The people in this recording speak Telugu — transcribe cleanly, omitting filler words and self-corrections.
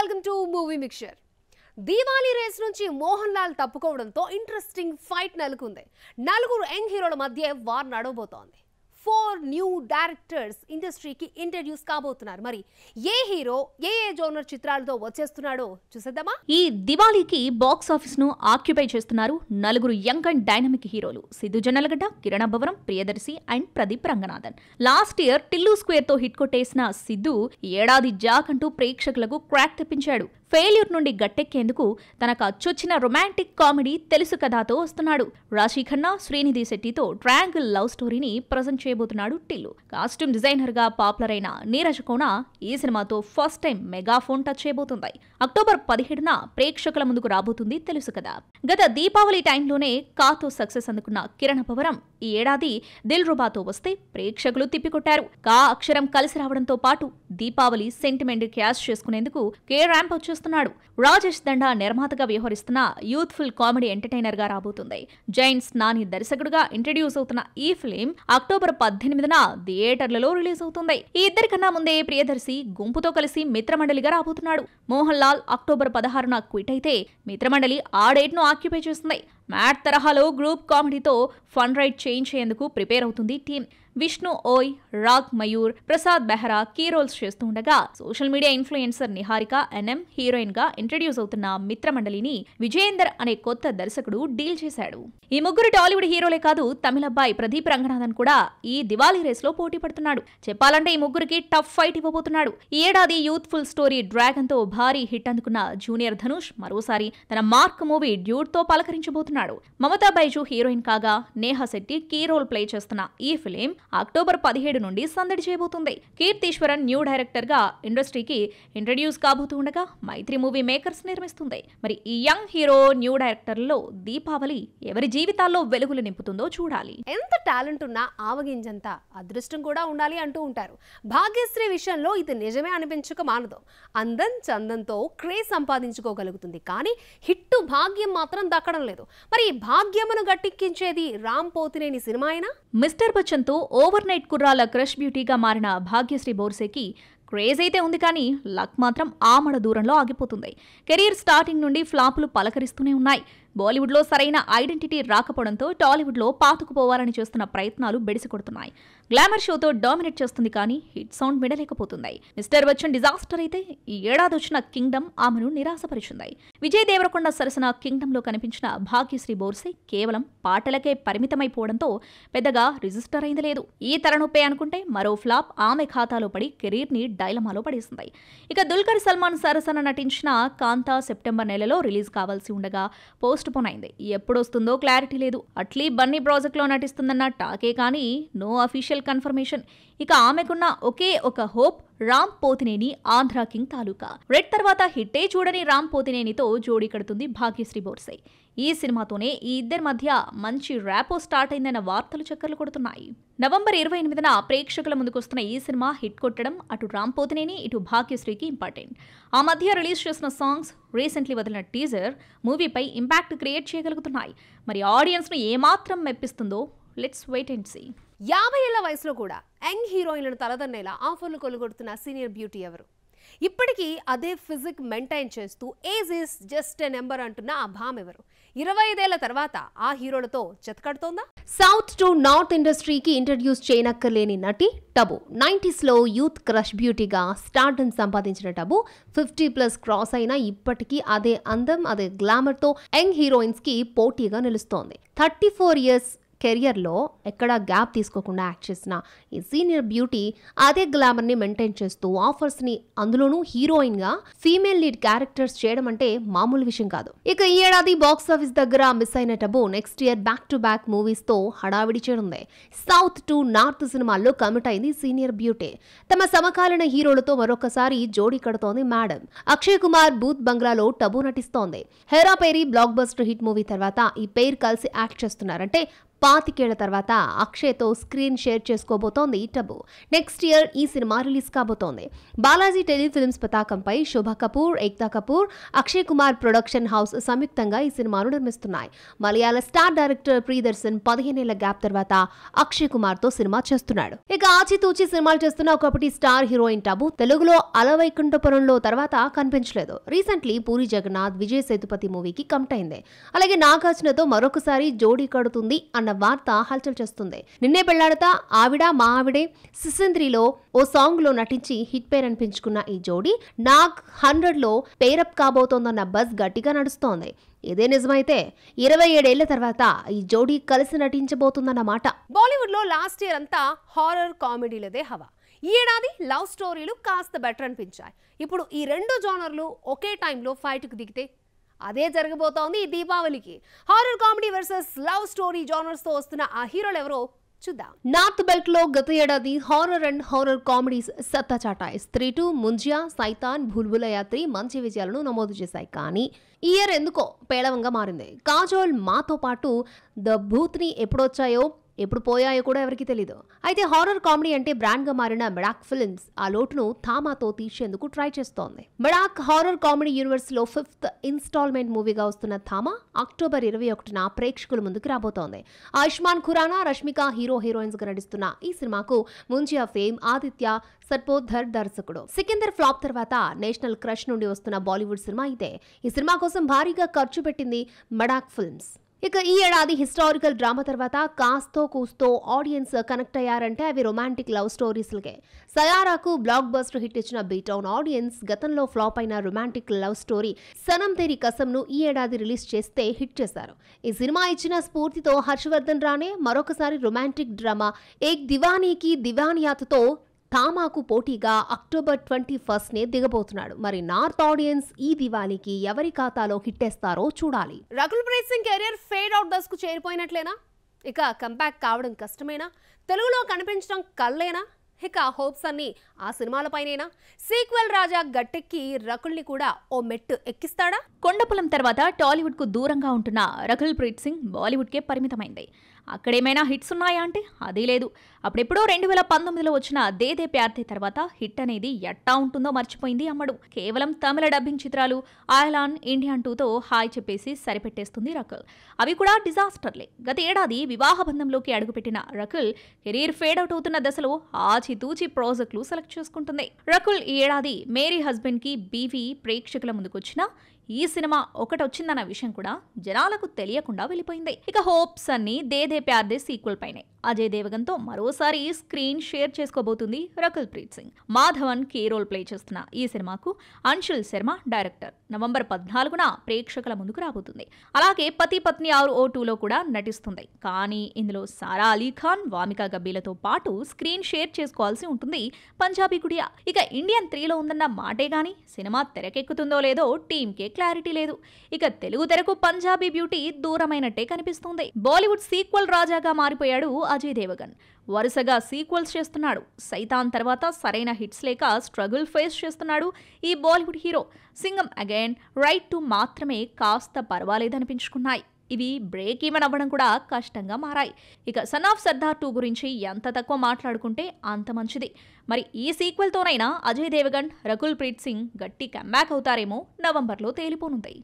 Welcome to movie mixture. Diwali race నుంచి మోహన్ లాల్ తప్పుకోవడంతో ఇంట్రెస్టింగ్ ఫైట్ నెలకొంది. నలుగురు యంగ్ హీరోల మధ్య వార్ నడవబోతోంది. 4 న్యూ డైరెక్టర్స్ ఇండస్ట్రీకి ఇంట్రడ్యూస్ కాబోతున్నారు. మరి ఏ హీరో ఏ జోనర్ చిత్రాలతో వచ్చేస్తున్నాడో చూసేద్దామా. ఈ దివాళీకి బాక్స్ ఆఫీస్ ను ఆక్యుపై చేస్తున్నారు నలుగురు యంగ్ అండ్ డైనమిక్ హీరోలు. Siddhu Jonnalagadda, Kiran Abbavaram, Priyadarshi and Pradeep Ranganathan. Last year Tillu square తో హిట్ కొట్టేసిన సిద్ధు ఏడాది జాక్ అంటూ ప్రేక్షకులకు క్రాక్ తెప్పించాడు. ఫెయిల్యూర్ నుండి గట్టెక్కేందుకు తనకు అచ్చొచ్చిన రొమాంటిక్ కామెడీ తెలుసు కథతో వస్తున్నాడు. రాశి ఖన్నా, శ్రీనిధి శెట్టితో ట్రయాంగిల్ లవ్ స్టోరీని ప్రజెంట్ చేయబోతున్నాడు టిల్లు. కాస్ట్యూమ్ డిజైనర్ గా పాపులర్ అయిన నీరజ్ కోన ఈ సినిమాతో ఫస్ట్ టైం మెగాఫోన్ టచ్ చేయబోతుంది. అక్టోబర్ 17న ప్రేక్షకుల ముందుకు రాబోతుంది తెలుసు కదా. గత దీపావళి టైంలోనే కాతో సక్సెస్ అందుకున్న కిరణ్ అబ్బవరం ఈ ఏడాది దిల్ రుబాతో వస్తే ప్రేక్షకులు తిప్పికొట్టారు. కా అక్షరం కలిసి రావడంతో పాటు దీపావళి సెంటిమెంట్ క్యాష్ చేసుకునేందుకు కే ర్యాంప్ వచ్చేస్తున్నాడు. రాజేష్ దండా నిర్మాతగా వ్యవహరిస్తున్న యూత్ఫుల్ కామెడీ ఎంటర్టైనర్ గా రాబోతుంది. జైంట్స్ నాని దర్శకుడుగా ఇంట్రడ్యూస్ అవుతున్న ఈ ఫిలిం అక్టోబర్ 18న థియేటర్లలో రిలీజ్ అవుతుంది. ఈ ఇద్దరికన్నా ముందే ప్రియదర్శి గుంపుతో కలిసి మిత్రమండలిగా రాబోతున్నాడు. మోహన్ లాల్ అక్టోబర్ 16న క్విట్ అయితే మిత్రమండలి ఆ డేట్ ను ఆక్యుపై చేస్తుంది. మ్యాట్ తరహాలో గ్రూప్ కామెడీతో ఫన్ రైడ్ చేయించేందుకు ప్రిపేర్ అవుతుంది టీం. విష్ణు ఓయ్, రాగ్ మయూర్, ప్రసాద్ బెహ్రా కీ రోల్స్ చేస్తూ ఉండగా social media influencer Niharika NM heroine గా ఇంట్రడ్యూస్ అవుతున్న మిత్రమండలిని విజయేందర్ అనే కొత్త దర్శకుడు డీల్ చేశాడు. ఈ ముగ్గురు టాలీవుడ్ హీరోలే కాదు, తమిళ అబ్బాయి ప్రదీప్ రంగనాథన్ కూడా ఈ దివాళీ రేస్ లో పోటీ పడుతున్నాడు. చెప్పాలంటే ఈ ముగ్గురికి టఫ్ ఫైట్ ఇవ్వబోతున్నాడు. ఈ ఏడాది యూత్ఫుల్ స్టోరీ డ్రాగన్ తో భారీ హిట్ అందుకున్న జూనియర్ ధనుష్ మరోసారి తన మార్క్ మూవీ డ్యూడ్ తో పలకరించబోతున్నాడు. మమతా బైజు హీరోయిన్ కాగా Neha Shetty key role play చేస్తున్న ఈ ఫిలిం అక్టోబర్ 17 నుండి సందడి చేయబోతుంది. కీర్తీశ్వరన్ న్యూ డైరెక్టర్ గా ఇండస్ట్రీకి ఇంట్రడ్యూస్ కాబోతూ ఉండగా మైత్రి మూవీ మేకర్స్ నిర్మిస్తుంది. మరి ఈ యంగ్ హీరో న్యూ డైరెక్టర్లలో దీపావళి ఎవరి జీవితాల్లో వెలుగులు నింపుతుందో చూడాలి. ఎంత టాలెంట్ ఉన్నా ఆవగింజంత అదృష్టం కూడా ఉండాలి అంటూ ఉంటారు. భాగ్యశ్రీ విషయంలో ఇది నిజమే అనిపించక మానదు. అందం చందంతో క్రేజ్ సంపాదించుకోగలుగుతుంది, కానీ హిట్టు భాగ్యం మాత్రం దక్కడం లేదు. మరి ఈ భాగ్యమును గట్టెక్కించేది రామ్ పోతినేని సినిమా అయినా? మిస్టర్ బచ్చన్ తో ఓవర్ నైట్ కుర్రాల క్రష్ బ్యూటీగా మారిన భాగ్యశ్రీ బోర్సేకి క్రేజ్ అయితే ఉంది, కానీ లక్ మాత్రం ఆమడ దూరంలో ఆగిపోతుంది. కెరీర్ స్టార్టింగ్ నుండి ఫ్లాపులు పలకరిస్తూనే ఉన్నాయి. బాలీవుడ్లో సరైన ఐడెంటిటీ రాకపోవడంతో టాలీవుడ్లో పాతుకుపోవాలని చేస్తున్న ప్రయత్నాలు బెడిసి కొడుతున్నాయి. గ్లామర్ షోతో డామినేట్ చేస్తుంది, కానీ హిట్ సౌండ్ విడలేకపోతుంది. మిస్టర్ బచ్చన్ డిజాస్టర్ అయితే ఈ ఏడాది వచ్చిన కింగ్డమ్ ఆమెను నిరాశపరిచింది. విజయ్ దేవరకొండ సరసన కింగ్డమ్లో కనిపించిన భాగ్యశ్రీ బోర్సే కేవలం పాటలకే పరిమితమైపోవడంతో పెద్దగా రిజిస్టర్ అయింది లేదు. ఈ తలనొప్పే అనుకుంటే మరో ఫ్లాప్ ఆమె ఖాతాలో పడి కెరీర్ ని డైలమాలో పడేసింది. ఇక దుల్కర్ సల్మాన్ సరసన నటించిన కాంతా సెప్టెంబర్ నెలలో రిలీజ్ కావాల్సి ఉండగా పోస్ట్ పోన్ అయింది. ఎప్పుడొస్తుందో క్లారిటీ లేదు. అట్లీ బన్నీ ప్రాజెక్ట్ లో నటిస్తుందన్న టాకే కానీ నో అఫీషియల్ కన్ఫర్మేషన్. ఇక ఆమెకున్న ఒకే ఒక హోప్ రామ్ పోతినేని ఆంధ్ర కింగ్ తాలూకా. రెడ్ తర్వాత హిట్టే చూడని రామ్ పోతినేనితో జోడీ కడుతుంది భాగ్యశ్రీ బోర్సే. ఈ సినిమాతోనే ఈ ఇద్దరి మధ్య మంచి ర్యాపో స్టార్ట్ అయిందన్న వార్తలు చక్కర్లు కొడుతున్నాయి. నవంబర్ 28న ప్రేక్షకుల ముందుకొస్తున్న ఈ సినిమా హిట్ కొట్టడం అటు రామ్ పోతినేని ఇటు భాగ్యశ్రీకి ఇంపార్టెంట్. ఆ మధ్య రిలీజ్ చేసిన సాంగ్స్, రీసెంట్లీ వదిలిన టీజర్ మూవీపై ఇంపాక్ట్ క్రియేట్ చేయగలుగుతున్నాయి. మరి ఆడియన్స్ ను ఏమాత్రం మెప్పిస్తుందో లెట్స్ వెయిట్ అండ్ సీ. 50 ఏళ్ల వయసులో కూడా యంగ్ హీరోయిన్లను తలదన్నేలా ఆఫర్లు కొలుగొడుతున్న సీనియర్ బ్యూటీ ఎవరు? ఇప్పటికీ అదే ఫిజిక్ మెయింటైన్ చేస్తూ age is just a number అంటున్న ఆ భామ్ ఎవరు? 25 ఏళ్ల తర్వాత ఆ హీరోలతో చెతకడుతోందా? సౌత్ టు నార్త్ ఇండస్ట్రీకి ఇంట్రడ్యూస్ చేయనక్కర్లేని నటి టబు. 90sలో యూత్ క్రష్ బ్యూటీగా స్టార్డమ్ సంపాదించిన టబు 50+ క్రాస్ అయినా ఇప్పటికీ అదే అందం, అదే గ్లామర్తో యంగ్ హీరోయిన్స్ కి పోటీగా నిలుస్తోంది. 34 years కెరియర్లో ఎక్కడా గ్యాప్ తీసుకోకుండా యాక్ట్ చేసిన ఈ సీనియర్ బ్యూటీ అదే గ్లామర్ని మెయింటైన్ చేస్తూ ఆఫర్స్ని, అందులోనూ హీరోయిన్గా ఫీమేల్ లీడ్ క్యారెక్టర్స్ చేయడం అంటే మామూలు విషయం కాదు. ఇక ఈ ఏడాది బాక్స్ ఆఫీస్ దగ్గర మిస్ అయిన Tabu next year back to back మూవీస్తో హడావిడి చేయనుంది. సౌత్ టు నార్త్ సినిమాల్లో కమిట్ అయింది సీనియర్ బ్యూటీ. తమ సమకాలీన హీరోలతో మరొకసారి జోడీ కడుతోంది మేడం. అక్షయ్ కుమార్ బూత్ బంగ్లాలో టబు నటిస్తోంది. Hera Pheri blockbuster hit movie తర్వాత ఈ పేరు కలిసి యాక్ట్ చేస్తున్నారంటే 25 తర్వాత అక్షయ్తో స్క్రీన్ షేర్ చేసుకోబోతోంది టబు. నెక్స్ట్ ఇయర్ ఈ సినిమా రిలీజ్ కాబోతోంది. బాలాజీ టెలిఫిల్మ్స్ పతాకంపై శోభా కపూర్, ఏక్తా కపూర్, అక్షయ్ కుమార్ ప్రొడక్షన్ హౌస్ సంయుక్తంగా ఈ సినిమాను నిర్మిస్తున్నాయి. మలయాళ స్టార్ డైరెక్టర్ ప్రియదర్శన్ 15 ఏళ్ల గ్యాప్ తర్వాత అక్షయ్ కుమార్ తో సినిమా చేస్తున్నాడు. ఇక ఆచితూచి సినిమాలు చేస్తున్న ఒకప్పటి స్టార్ హీరోయిన్ టబు తెలుగులో అలవైకుంఠపురంలో తర్వాత కనిపించలేదు. రీసెంట్లీ పూరి జగన్నాథ్, విజయ్ సేతుపతి మూవీకి కమిట్ అయింది. అలాగే నాగార్జునతో మరొకసారి జోడీ కడుతుంది అన్న వార్త హల్చల్ చేస్తుంది. నిన్నే పెళ్లాడతా, ఆవిడ మా ఆవిడే, సిసింద్రిలో ఓ సాంగ్ లో నటించి హిట్ పేరు అనిపించుకున్న ఈ జోడీ నాగ్ 100లో పేరప్ కాబోతోందన్న బజ్ గట్టిగా నడుస్తోంది. ఇదే నిజమైతే 27 ఏళ్ల తర్వాత ఈ జోడీ కలిసి నటించబోతుందన్నమాట. బాలీవుడ్ లో లాస్ట్ ఇయర్ అంతా హారర్ కామెడీలదే హవా. ఈ ఏడాది లవ్ స్టోరీలు కాస్త బెటర్ అనిపించాయి. ఇప్పుడు ఈ రెండు జోనర్లు ఒకే టైంలో ఫైట్కు దిగితే అదే జరగబోతోంది ఈ దీపావళికి. Horror comedy versus love story genres తో వస్తున్న ఆ హీరోలు ఎవరో చూద్దాం. నార్త్ బెల్ట్ లో గత ఏడాది హారర్ అండ్ హారర్ కామెడీస్ సత్తా చాటాయి. స్త్రీ 2, ముంజియా, సైతాన్, భూల్భులయ్యా 3 మంచి విజయాలను నమోదు చేశాయి. కానీ ఈ ఇయర్ ఎందుకో పేలవంగా మారింది. కాజోల్, మాతో పాటు ద భూత్ని ఎప్పుడొచ్చాయో ఎప్పుడు పోయాయో కూడా ఎవరికి తెలీదు. అయితే హారర్ కామెడీ అంటే బ్రాండ్ గా మారిన మెడాక్ ఫిల్మ్స్ ఆ లోటును థామాతో తీర్చేందుకు ట్రై చేస్తోంది. మెడాక్ హారర్ కామెడీ యూనివర్స్ లో 5th ఇన్స్టాల్మెంట్ మూవీగా వస్తున్న థామా అక్టోబర్ 21న ప్రేక్షకుల ముందుకు రాబోతోంది. ఆయుష్మాన్ ఖురానా, రష్మిక హీరోయిన్స్ గా నటిస్తున్న ఈ సినిమాకు ముంజియా ఫేమ్ ఆదిత్య సర్పోధర్ దర్శకుడు. సికిందర్ ఫ్లాప్ తర్వాత నేషనల్ క్రష్ నుండి వస్తున్న బాలీవుడ్ సినిమా ఇదే. ఈ సినిమా కోసం భారీగా ఖర్చు పెట్టింది మెడాక్ ఫిల్మ్స్. ఇక ఈ ఏడాది హిస్టారికల్ డ్రామా తర్వాత కాస్తో కూస్తో ఆడియన్స్ కనెక్ట్ అయ్యారంటే అవి రొమాంటిక్ లవ్ స్టోరీస్లకే. సయారాకు బ్లాక్ బస్టర్ హిట్ ఇచ్చిన బీటౌన్ ఆడియన్స్ గతంలో ఫ్లాప్ అయిన romantic love story Sanam Teri కసమ్ను ఈ ఏడాది రిలీజ్ చేస్తే హిట్ చేశారు. ఈ సినిమా ఇచ్చిన స్ఫూర్తితో హర్షవర్ధన్ రానే మరొకసారి రొమాంటిక్ డ్రామా ఏక్ దివానీకి దివానియాతో థామాకు పోటీగా అక్టోబర్ 21నే దిగబోతున్నాడు. మరి నార్త్ ఆడియన్స్ ఈ దివాళీకి ఎవరి ఖాతాలో హిట్టేస్తారో చూడాలి. Rakul Preet Singh career fade out దశకు చేరిపోయినట్లేనా? ఇక కంబ్యాక్ కావడం కష్టమేనా? తెలుగులో కనిపించడం కల్లేనా? ఇక హోప్స్ అన్ని ఆ సినిమాలపైనేనా? సీక్వెల్ రాజా గట్టెక్కి రకుల్ని కూడా ఓ మెట్టు ఎక్కిస్తాడా? కొండపులం తర్వాత టాలీవుడ్ కు దూరంగా ఉంటున్న రకుల్ ప్రీత్ సింగ్ బాలీవుడ్ కే పరిమితమైంది. అక్కడేమైనా హిట్స్ ఉన్నాయా అంటే అదీ లేదు. అప్పుడెప్పుడో 2019లో వచ్చిన దే దే ప్యార్ దే తర్వాత హిట్ అనేది ఎట్టా ఉంటుందో మర్చిపోయింది అమ్మడు. కేవలం తమిళ డబ్బింగ్ చిత్రాలు ఆయలాన్, ఇండియన్ 2తో హాయ్ చెప్పేసి సరిపెట్టేస్తుంది రకుల్. అవి కూడా డిజాస్టర్లే. గత ఏడాది వివాహ బంధంలోకి అడుగుపెట్టిన రకుల్ కెరీర్ ఫేడ్ అవుట్ అవుతున్న దశలో ఆచితూచి ప్రాజెక్టులు సెలెక్ట్ చేసుకుంటుంది. రకుల్ ఈ ఏడాది మేరీ హస్బెండ్ కి బీవీ ప్రేక్షకుల ముందుకొచ్చినా ఈ సినిమా ఒకటొచ్చిందన్న విషయం కూడా జనాలకు తెలియకుండా వెళ్ళిపోయింది. ఇక హోప్స్ అన్ని దే దే ప్యార్ దే సీక్వెల్ పైనే. అజయ్ దేవగన్ తో మరోసారి స్క్రీన్ షేర్ చేసుకోబోతుంది Rakul Preet Singh. Madhavan key role play చేస్తున్న ఈ సినిమాకు అంశుల్ శర్మ డైరెక్టర్. నవంబర్ 14న ప్రేక్షకుల ముందుకు రాబోతుంది. అలాగే పతి పత్ని ఆర్ O2లో కూడా నటిస్తుంది. కానీ ఇందులో సారా అలీ ఖాన్, వామికా గబ్బీలతో పాటు స్క్రీన్ షేర్ చేసుకోవాల్సి ఉంటుంది పంజాబీ గుడియా. ఇక ఇండియన్ 3లో ఉందన్న మాటే గానీ సినిమా తెరకెక్కుతుందో లేదో టీంకే క్లారిటీ లేదు. ఇక తెలుగు తెరకు పంజాబీ బ్యూటీ దూరమైనట్టే కనిపిస్తుంది. బాలీవుడ్ సీక్వెల్ రాజాగా మారిపోయాడు అజయ్ దేవగన్. వరుసగా సీక్వెల్స్ చేస్తున్నాడు. సైతాన్ తర్వాత సరైన హిట్స్ లేక స్ట్రగుల్ ఫేస్ చేస్తున్నాడు ఈ Bollywood hero. Singham again, raid two మాత్రమే కాస్త పర్వాలేదనిపించుకున్నాయి. ఇవి బ్రేక్ ఈవెన్ అవ్వడం కూడా కష్టంగా మారాయి. ఇక సన్ ఆఫ్ సర్దార్ 2 గురించి ఎంత తక్కువ మాట్లాడుకుంటే అంత మంచిది. మరి ఈ సీక్వెల్తోనైనా అజయ్ దేవగన్, రకుల్ ప్రీత్ సింగ్ గట్టి కంబ్యాక్ అవుతారేమో నవంబర్లో తేలిపోనుంది.